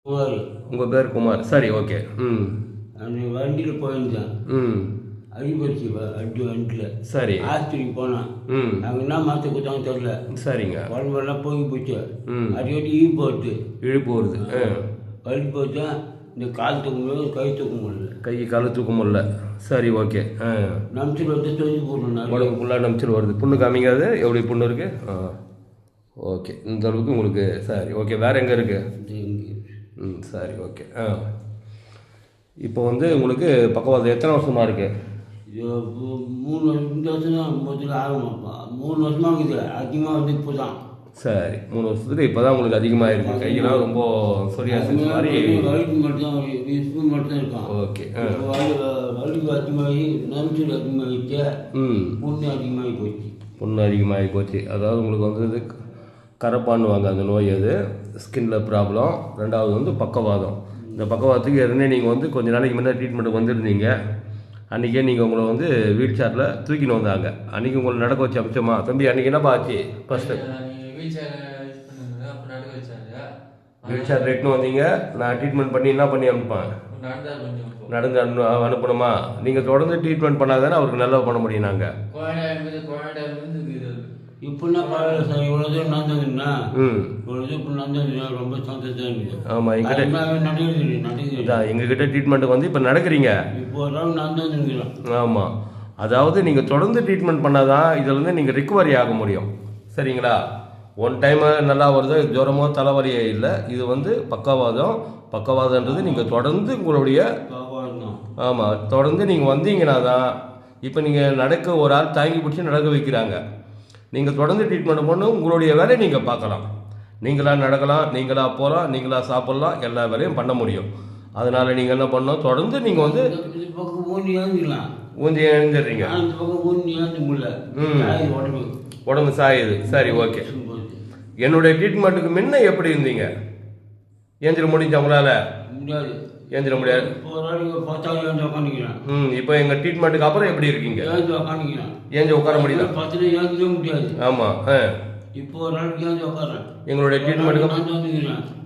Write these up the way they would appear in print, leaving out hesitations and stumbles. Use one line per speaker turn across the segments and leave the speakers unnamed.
குமார்.
உங்கள் பேர் குமார். சரி, ஓகே. ம்.
அந்த வண்டியில் போயிருந்தேன்.
ம்.
அடிபடிச்சு வண்டியில்.
சரி.
ஆஸ்பத்திரிக்கு போனேன்.
ம்.
நாங்கள் என்ன மாற்ற கொடுத்தாங்க தெரியல.
சரிங்க.
உடம்பெல்லாம் போய் போச்சு.
ம்.
அடிக்கடி இழுப்பு வருது.
இழுப்பு வருது.
வலி போச்சா இந்த கால் தூக்க முடியல, கை தூக்க முடியல.
கை காலை தூக்க முடியல. சரி, ஓகே.
நம்பிச்சு வந்து சொல்லி போடணும்.
உடம்பு ஃபுல்லாக நம்பிச்சில் வருது. புண்ணு காமிங்காது எப்படி புண்ணு இருக்குது? ஓகே, இந்த அளவுக்கு உங்களுக்கு. சரி, ஓகே. வேறு எங்கே இருக்குது? ம். சரி, ஓகே. இப்போ வந்து உங்களுக்கு பக்கவாதம் எத்தனை வருஷமாக இருக்குது?
3 வருஷம். இந்த வருஷம் தான் முதல்ல ஆரம்பப்பா. 3 வருஷமாக இருக்குது. அதிகமாக வந்து இப்போ தான்.
சரி, 3 வருஷத்துக்கு இப்போ தான் உங்களுக்கு அதிகமாக இருக்குது. கையெல்லாம் ரொம்ப சொரியாசிஸ் மாதிரி.
வலிக்கு மட்டும் ஸ்பூன் மட்டும் இருக்கும்.
ஓகே.
வலிக்கு அதிகமாகி நம்பிச்சல் அதிகமாகிடுச்சு. புண்ணு அதிகமாகி போச்சு.
புண்ணு அதிகமாகி போச்சு. அதாவது உங்களுக்கு வந்து இது கரப்பான்னுவாங்க அந்த நோய். அது ஸ்கின்ல ப்ராப்ளம். ரெண்டாவது வந்து பக்கவாதம். இந்த பக்கவாதத்துக்கு ஏற்கனவே நீங்கள் வந்து கொஞ்சம் நாளைக்கு முன்னாடி ட்ரீட்மெண்ட்டுக்கு வந்துருந்தீங்க. அன்றைக்கே நீங்கள் உங்களை வந்து வீல் சேரில் தூக்கின்னு வந்தாங்க. அன்றைக்கி உங்களை நடக்க வச்சு அமிச்சோமா? தம்பி அன்றைக்கி என்னப்பா ஆச்சு? ஃபஸ்ட்டு வீல் சேர் ரெட்டுன்னு வந்தீங்க. நான் ட்ரீட்மெண்ட் பண்ணி என்ன பண்ணி அனுப்பேன்? நடந்து அனுப்பணுமா? நீங்கள் தொடர்ந்து ட்ரீட்மெண்ட் பண்ணாதானே அவருக்கு நல்லா பண்ண முடியும். நாங்கள்
இப்போனா பரவாயில்ல சார். இவ்வளோ தூரம் நடந்ததுன்னா இவ்வளோ தூரம் இப்போ நடந்ததுன்னா ரொம்ப சந்தோஷம் இருக்குது.
ஆமாம், எங்கிட்ட
நடக்குது.
எங்ககிட்ட ட்ரீட்மெண்ட்டுக்கு வந்து இப்போ நடக்கிறீங்க.
இப்போ ஒரு நாள் நடந்துருக்கிறோம்.
ஆமாம், அதாவது நீங்கள் தொடர்ந்து ட்ரீட்மெண்ட் பண்ணால் தான் இதில் வந்து நீங்கள் ரிக்கவரி ஆக முடியும். சரிங்களா? ஒன் டைமு நல்லா வருது, ஜுரமோ தலைவலியே இல்லை. இது வந்து பக்கவாதம். பக்கவாதன்றது நீங்கள் தொடர்ந்து உங்களுடைய ஆமாம் தொடர்ந்து நீங்கள் வந்தீங்கன்னா தான். இப்போ நீங்கள் நடக்க ஒரு ஆள் தாங்கி பிடிச்சி நடக்க வைக்கிறாங்க. நீங்கள் தொடர்ந்து ட்ரீட்மெண்ட் பண்ணணும். உங்களுடைய வேலையை நீங்கள் பார்க்கலாம். நீங்களாக நடக்கலாம், நீங்களாக போகலாம், நீங்களாக சாப்பிட்லாம், எல்லா வேலையும் பண்ண முடியும். அதனால் நீங்கள் என்ன பண்ணணும்? தொடர்ந்து நீங்கள் வந்து ஊந்தி எழுந்துடுறீங்க. உடம்பு சாயுது. சரி, ஓகே. என்னுடைய ட்ரீட்மெண்ட்டுக்கு முன்ன எப்படி இருந்தீங்க? ஏந்திர முடிஞ்ச உங்களால்?
முடியாது.
ஏந்திர முடியாது. இப்போ எங்கள் ட்ரீட்மெண்ட்டுக்கு அப்புறம் எப்படி இருக்கீங்க? ஏஞ்சி உட்கார முடியல.
முடியாது.
ஆமாம்.
இப்போ ஒரு நாளைக்கு ஏஞ்சி உட்காரேன்.
எங்களுடைய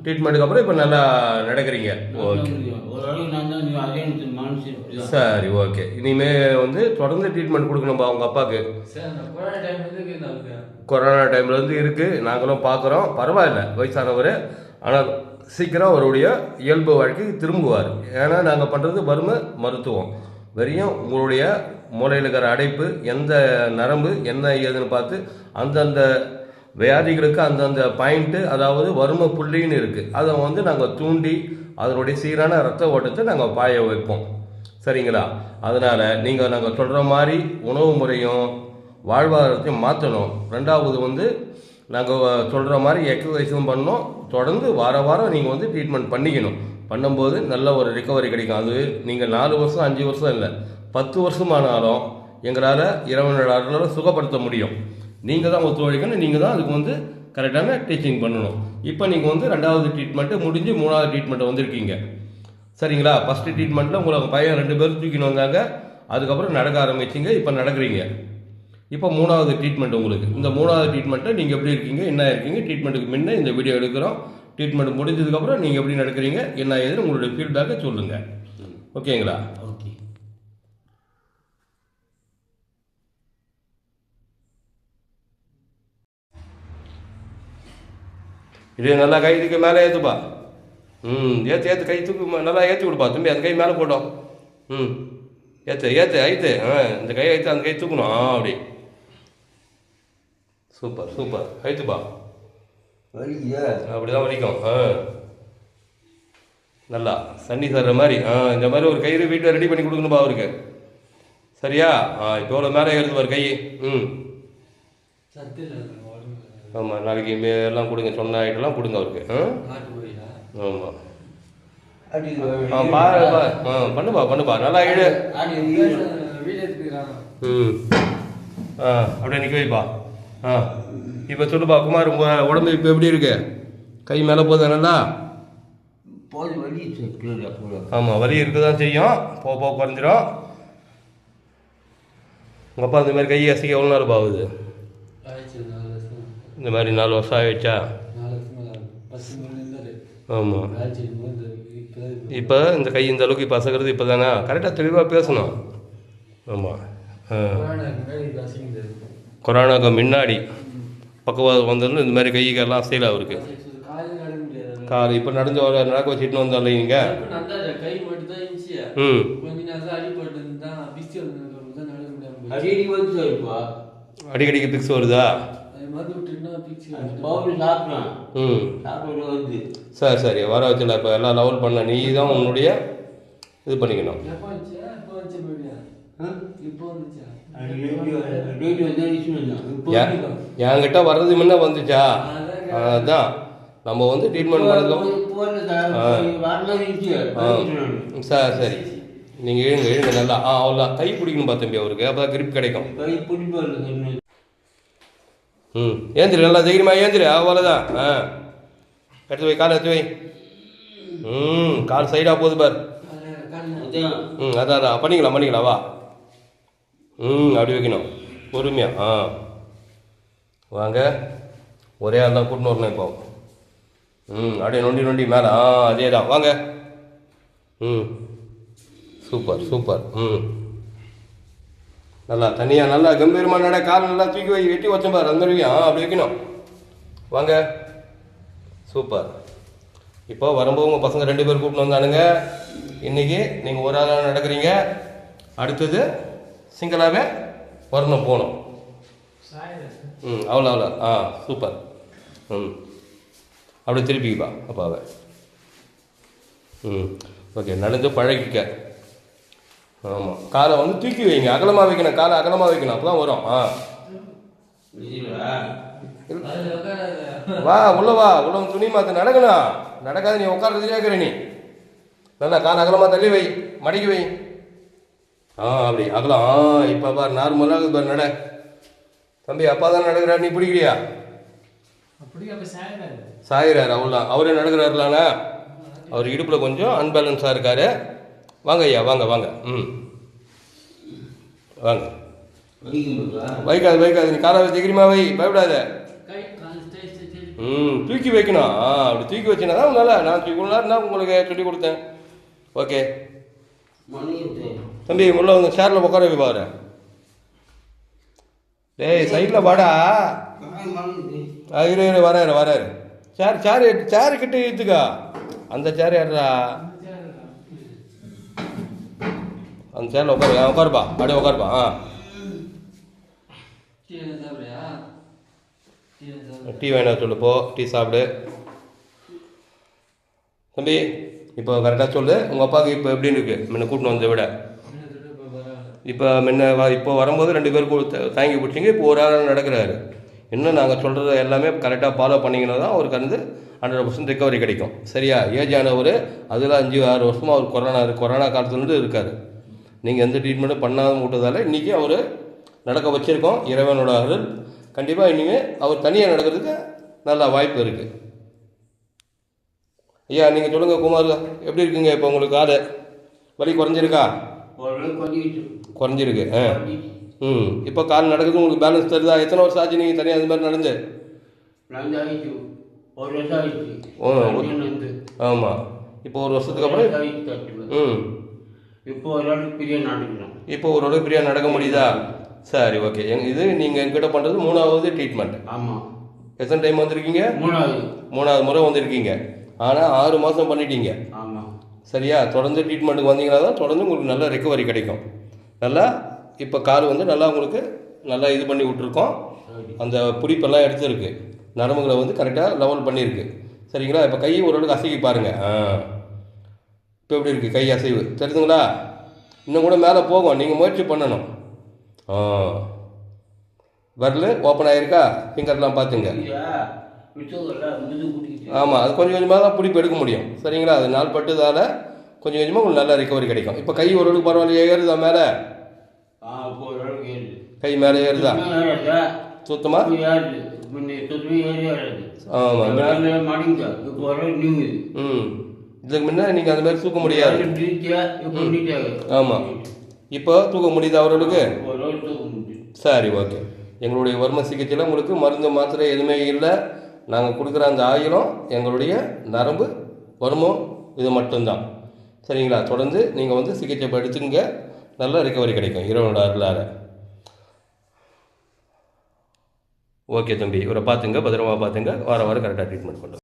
ட்ரீட்மெண்ட்டுக்கு அப்புறம் இப்போ நல்லா நடக்கிறீங்க. ஓகே, சரி, ஓகே. இனிமேல் வந்து தொடர்ந்து ட்ரீட்மெண்ட் கொடுக்கணும்பா அவங்க அப்பாவுக்கு. கொரோனா டைம்லேருந்து இருக்குது. நாங்களும் பார்க்குறோம். பரவாயில்ல, வயசானவர். ஆனால் சீக்கிரம் அவருடைய இயல்பு வாழ்க்கைக்கு திரும்புவார். ஏன்னா நாங்கள் பண்ணுறது வறுமை மருத்துவம். வெறியும் உங்களுடைய மூளையில் இருக்கிற அடைப்பு, எந்த நரம்பு என்ன ஏதுன்னு பார்த்து அந்தந்த வியாதிகளுக்கு அந்தந்த பாயிண்ட்டு, அதாவது வறுமை புள்ளின்னு இருக்குது. அதை வந்து நாங்கள் தூண்டி அதனுடைய சீரான இரத்த ஓட்டத்தை நாங்கள் பாய வைப்போம். சரிங்களா? அதனால் நீங்கள் நாங்கள் சொல்கிற மாதிரி உணவு முறையும் வாழ்வாதாரத்தையும் மாற்றணும். ரெண்டாவது வந்து நாங்கள் சொல்கிற மாதிரி எக்ஸசைஸும் பண்ணணும். தொடர்ந்து வாரம் நீங்கள் வந்து ட்ரீட்மெண்ட் பண்ணிக்கணும். பண்ணும்போது நல்ல ஒரு ரிக்கவரி கிடைக்கும். அது நீங்கள் 4 வருஷம் 5 வருஷம் இல்லை, 10 வருஷமானாலும் எங்களால் இரவு சுகப்படுத்த முடியும். நீங்கள் தான் ஒத்துழைக்கணும். நீங்கள் தான் அதுக்கு வந்து கரெக்டான டீச்சிங் பண்ணணும். இப்போ நீங்கள் வந்து 2வது ட்ரீட்மெண்ட்டு முடிஞ்சு 3வது ட்ரீட்மெண்ட்டு வந்திருக்கீங்க. சரிங்களா? ஃபஸ்ட்டு ட்ரீட்மெண்ட்டில் உங்களுக்கு பையன் 2 பேரும் தூக்கின்னு வந்தாங்க. அதுக்கப்புறம் நடக்க ஆரம்பிச்சிங்க. இப்போ நடக்கிறீங்க. இப்போ 3வது ட்ரீட்மெண்ட் உங்களுக்கு. இந்த 3வது ட்ரீட்மெண்ட்டை நீங்கள் எப்படி இருக்கீங்க, என்ன இருக்கீங்க, ட்ரீட்மெண்ட்டுக்கு முன்னே இந்த வீடியோ எடுக்கிறோம். ட்ரீட்மெண்ட் முடிஞ்சதுக்கப்புறம் நீங்கள் எப்படி நடக்கிறீங்க, என்ன ஏதுன்னு உங்களுடைய ஃபீட்பேக்கை சொல்லுங்கள். ஓகேங்களா?
ஓகே.
இது நல்லா கை தூக்கி மேலே ஏற்றுப்பா. ஏற்று கை தூக்கி நல்லா ஏற்றி கொடுப்பா. தம்பி அந்த கை மேலே போட்டோம். ஏற்று ஐத்து. இந்த கை ஐத்து, அந்த கை தூக்கணும். அப்படி சூப்பர் சூப்பர். ஐத்துப்பா. அப்படி தான் வலிக்கும். நல்லா சன்னி தர்ற மாதிரி. இந்த மாதிரி ஒரு கயிறு வீட்டில் ரெடி பண்ணி கொடுக்கணும்பா அவருக்கு. சரியா? இப்போ எவ்வளோ மேலே ஏறுதுவார் கை. ஆமாம், நாளைக்கு எல்லாம் கொடுங்க. சொன்ன ஐட்டெல்லாம் கொடுங்க அவருக்கு. ஆமாம். பண்ணுப்பா நல்லா இடு. அப்படியே நிற்க வைப்பா. இப்போ சொல்லுப்பா குமார், உங்கள் உடம்பு இப்போ எப்படி இருக்கு? கை மேலே போகுது நல்லா? ஆமாம், வலி இருக்க தான் செய்யும். போக குறைஞ்சிரும். உங்கள் அப்பா இந்த மாதிரி கையை அசைக்க எவ்வளோ நாள் ஆகுது? இந்த மாதிரி 4 வருஷம் ஆகிடுச்சா? ஆமாம். இப்போ இந்த கை இந்த அளவுக்கு இப்போ அசைக்கிறது இப்போ தானே கரெக்டாக தெளிவாக பேசணும். ஆமாம். கொரோனாவுக்கு முன்னாடி பக்கவாதம் வந்ததுன்னு இந்த மாதிரி கைக்கெல்லாம் அசையல அவருக்கு. கால் இப்போ நடந்து நடக்க வச்சுட்டு வந்தால நீங்கள். ம். அடிக்கடிக்கு பிக்ஸ் வருதா? ம். சரி சரி வர வச்சல. இப்போ எல்லாம் லெவல் பண்ண நீ தான் உன்னுடைய இது பண்ணிக்கணும். என்கிட்ட வர்றது முன்ன வந்துச்சா? அதுதான் நம்ம வந்து ட்ரீட்மெண்ட் பண்ணதும். சரி சரி நீங்கள் எழுங்க நல்லா. அவ்வளோதான். கை பிடிக்கணும் தம்பி அவருக்கு, அப்போ தான் கிரிப் கிடைக்கும். ம். ஏந்திரி நல்லா தைரியமா ஏந்திரி. அவ்வளோதான். எடுத்து வை, கால் எடுத்து வை. கால் சைடாக போகுது பார். அதான் பண்ணிக்கலாம் வா. அப்படி வைக்கணும் பொறுமையாக. வாங்க. ஒரே ஆள் தான் கூட்டின்னு வரணும் இப்போ. அப்படியே நொண்டி மேலே. அதே தான் வாங்க. Super super. நல்லா தனியாக நல்லா கம்பீரமாக நட. கால் நல்லா தூக்கி வை, வெட்டி வச்சோம் பாரு அந்த மாதிரி. அப்படி வைக்கணும். வாங்க. சூப்பர். இப்போ வரும்போது உங்கள் பசங்க 2 பேர் கூப்பிட்டு வந்தானுங்க. இன்றைக்கி நீங்கள் ஒரு ஆளாக நடக்கிறீங்க. அடுத்தது சிங்கிளாகவே வரணும் போகணும். அவ்வளோ. சூப்பர். அப்படி திருப்பிப்பா அப்பாவை. ஓகே. நடந்து பழகிக்க. ஆமாம். காலை வந்து தூக்கி வைங்க, அகலமாக வைக்கணும். காலை அகலமாக வைக்கணும், அப்போ தான் வரும். வா உள்ள வா. உள்ள துணி மாற்ற நடக்கணும். நடக்காது. நீ உட்கார்றதுலேயே இருக்கிற நீ. நல்லா காலை அகலமாக தள்ளி வை, மடக்கி வை. அப்படி அகலம். இப்போ பார் நார்மலாக பார் நட. தம்பி அப்பா தான் நடக்கிறார், நீ பிடிக்கிறியா? சாயிறாரு அவ்வளோதான். அவரே நடக்கிறாருலாண்ணா. அவர் இடுப்பில் கொஞ்சம் அன்பேலன்ஸாக இருக்கார். வாங்க ஐயா, வாங்க. வாங்க. வைக்காது. நீ காலை தைரியமா வை, பயப்படாத. தூக்கி வைக்கணும். அப்படி தூக்கி வச்சுனா தான் உங்களால். நான் இவ்வளோ நேரம் தான் உங்களுக்கு சொல்லி கொடுத்தேன். ஓகே தம்பி, உள்ள வந்து சேரில் உட்கார வை பாரு. டேய் சைடில் வாடா. இரு வராரு. சேரு கிட்ட இழுத்துக்கா. அந்த சேர் ஏறா. அந்த சேரில் உட்காருப்பா. அப்படியே உட்காருப்பா. டீ வேணா சொல்லு. போ டீ சாப்பிடு. தம்பி இப்போ கரெக்டாக சொல்லு. உங்கள் அப்பாவுக்கு இப்போ எப்படின்னு இருக்கு முன்ன கூட்டின்னு வந்ததை விட? இப்போ இப்போ வரும்போது 2 பேர் தாங்கி பிடிச்சிங்க. இப்போ ஒரு ஆள் நடக்கிறாரு. இன்னும் நாங்கள் சொல்கிறத எல்லாமே கரெக்டாக ஃபாலோ பண்ணிங்கன்னா தான் அவருக்கு வந்து 100% ரெக்கவரி கிடைக்கும். சரியா? ஏஜ் ஆனவர், அதில் 5-6 வருஷமாக அவர் கொரோனா காலத்துலேருந்து இருக்கார். நீங்கள் எந்த ட்ரீட்மெண்ட்டும் பண்ணாத விட்டதால இன்றைக்கி அவர் நடக்க வச்சுருக்கோம். இறைவனோட அருள். கண்டிப்பாக இனிமேல் அவர் தனியாக நடக்கிறதுக்கு நல்ல வாய்ப்பு இருக்குது. ஐயா நீங்கள் சொல்லுங்கள் குமார், எப்படி இருக்குங்க இப்போ உங்களுக்கு? கால் வலி குறைஞ்சிருக்கா? குறைஞ்சிருக்கு. இப்போ கால் நடக்குது, உங்களுக்கு பேலன்ஸ் தருதா? எத்தனை வருஷம் ஆச்சு நீங்கள் தனியாக அது மாதிரி நடந்து? ஆமாம். இப்போ ஒரு வருஷத்துக்கு அப்புறம் இப்போ ஓரளவுக்கு ஃப்ரீயாக நடக்க முடியுதா? சரி ஓகே. இது நீங்கள் என்கிட்ட பண்ணுறது 3வது ட்ரீட்மெண்ட்.
ஆமாம்.
எத்தனை டைம் வந்திருக்கீங்க? 3வது முறை வந்திருக்கீங்க. ஆனால் 6 மாதம் பண்ணிட்டீங்க.
ஆமாம்.
சரியா? தொடர்ந்து ட்ரீட்மெண்ட்டுக்கு வந்தீங்கன்னா தான் தொடர்ந்து உங்களுக்கு நல்ல ரெக்கவரி கிடைக்கும். நல்லா இப்போ கால் வந்து நல்லா உங்களுக்கு நல்லா இது பண்ணி விட்ருக்கோம். அந்த பிடிப்பெல்லாம் எடுத்துருக்கு. நரம்புகளை வந்து கரெக்டாக லெவல் பண்ணியிருக்கு. சரிங்களா? இப்போ கை ஓரளவுக்கு அசைக்கி பாருங்கள். இப்போ எப்படி இருக்குது கை அசைவு? தெரியுதுங்களா? இன்னும் கூட மேலே போகும், நீங்கள் முயற்சி பண்ணணும். வரல ஓப்பன் ஆகிருக்கா? ஃபிங்கர்லாம் பார்த்துங்க. ஆமாம், அது கொஞ்சம் கொஞ்சமாக தான் பிடிப்பு எடுக்க முடியும். சரிங்களா? அது நாள் பட்டுதால் கொஞ்சம் கொஞ்சமாக உங்களுக்கு நல்லா ரெக்கவரி கிடைக்கும். இப்போ கை ஓரளவுக்கு பரவாயில்லையா? ஏறுதா மேலே? கை மேலே ஏறுதா? சுத்தமாக? ஆமாம். இதுக்கு முன்னே நீங்கள் அந்த மாதிரி தூக்க முடியாது. ஆமாம். இப்போ தூக்க முடியுதா அவர்களுக்கு? சரி ஓகே. எங்களுடைய வர்ம சிகிச்சையில் உங்களுக்கு மருந்து மாத்திரை எதுவுமே இல்லை. நாங்கள் கொடுக்குற அந்த ஆயிலும் எங்களுடைய நரம்பு வருமம் இது மட்டும்தான். சரிங்களா? தொடர்ந்து நீங்கள் வந்து சிகிச்சை எடுத்துங்க, நல்ல ரிகவரி கிடைக்கும் இறைவனோட அருளால். ஓகே தம்பி, இவரை பார்த்துங்க, பத்திரமா பார்த்துங்க, வாரம் வாரம் கரெக்டாக ட்ரீட்மெண்ட் பண்ணுங்க.